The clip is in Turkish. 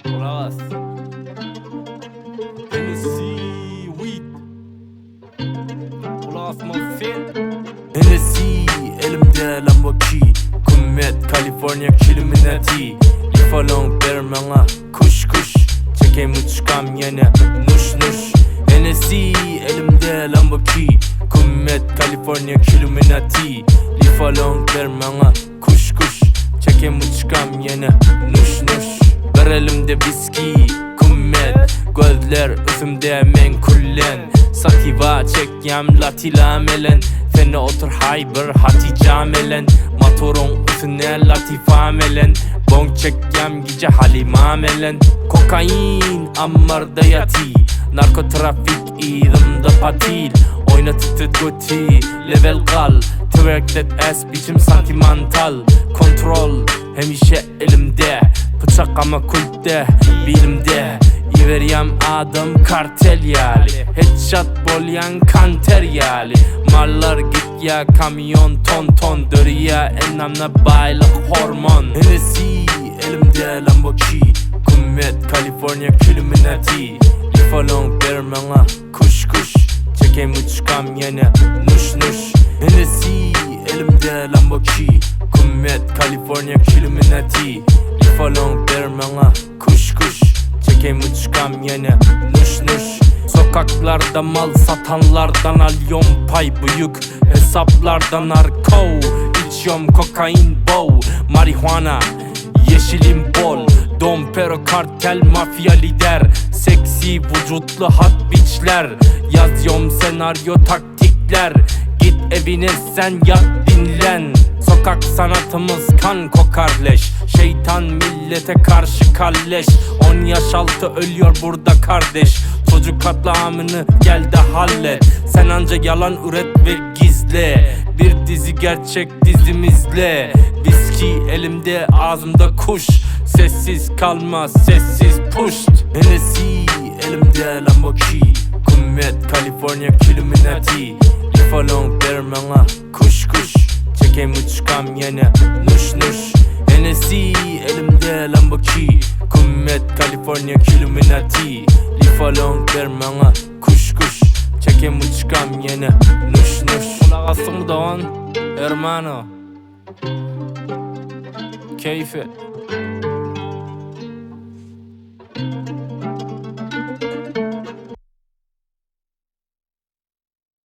Olamaz. Hennessy weed. Olamaz muffin. Hennessy elimde Lamborghini. Kummet California Illuminati. Leave alone vermana kuş kuş. Çekeyim uçkam yine nuş nuş. Hennessy elimde Lamborghini. Kummet California Illuminati. Leave alone vermana kuş kuş. Çekeyim uçkam yine nuş nuş. Ver elimde viski kummet. Gözler özümde menkullen. Sativa çekyem latilamelen. Fene otur hayber haticamelen. Motorun üstüne latifamelen. Bon çekyem gece halimamelen. Kokain ammarda yati. Narkotrafik iğrimde patil. Oyna titret göti level kal. Twerk that ass biçim sentimental. Kontrol hemişe elimde. Bıçak ama kulpte bilimde. İveriyem adım kartel yali. Headshot bolyan kanter yali. Mallar git ya kamyon ton ton. Dörüya enamna baylık hormon. Hennessy elimde Lamborghini. Kummet California Illuminati. Leave alone vermana kuş kuş. Çekeyim uçkam yine nuş nuş. Hennessy elimde Lamborghini. Kummet California Illuminati. Leave alone vermana kuş kuş. Çekeyim uçkam yine nuş nuş. Sokaklarda mal satanlardan alıyorum pay büyük. Hesaplardan narko. İçiyorum kokain bow. Marihuana yeşilim bol. Don Pero kartel mafya lider. Seksi vücutlu hot bitchler. Yazıyorum senaryo taktikler. Git evine sen yat dinlen. Sokak sanatımız kan kokar leş. Şeytan millete karşı kalleş. 10 yaş altı ölüyor burada kardeş. Çocuk katliamını gel de hallet. Sen anca yalan üret ve gizle. Bir dizi gerçek dizimizle. Viski elimde ağzımda kuş. Sessiz kalma sessiz puşt. Hennessy elimde Lamborghini. Kummet California Illuminati. Leave alone vermana kuş kuş. Çekeyim uçkam yine nuş nuş. Hennessy elimde Lamborghini. Kummet California Illuminati. Leave alone vermana kuş kuş. Çekeyim uçkam yine nuş nuş. Kulak astın mı Doğan? Hermano Keyfi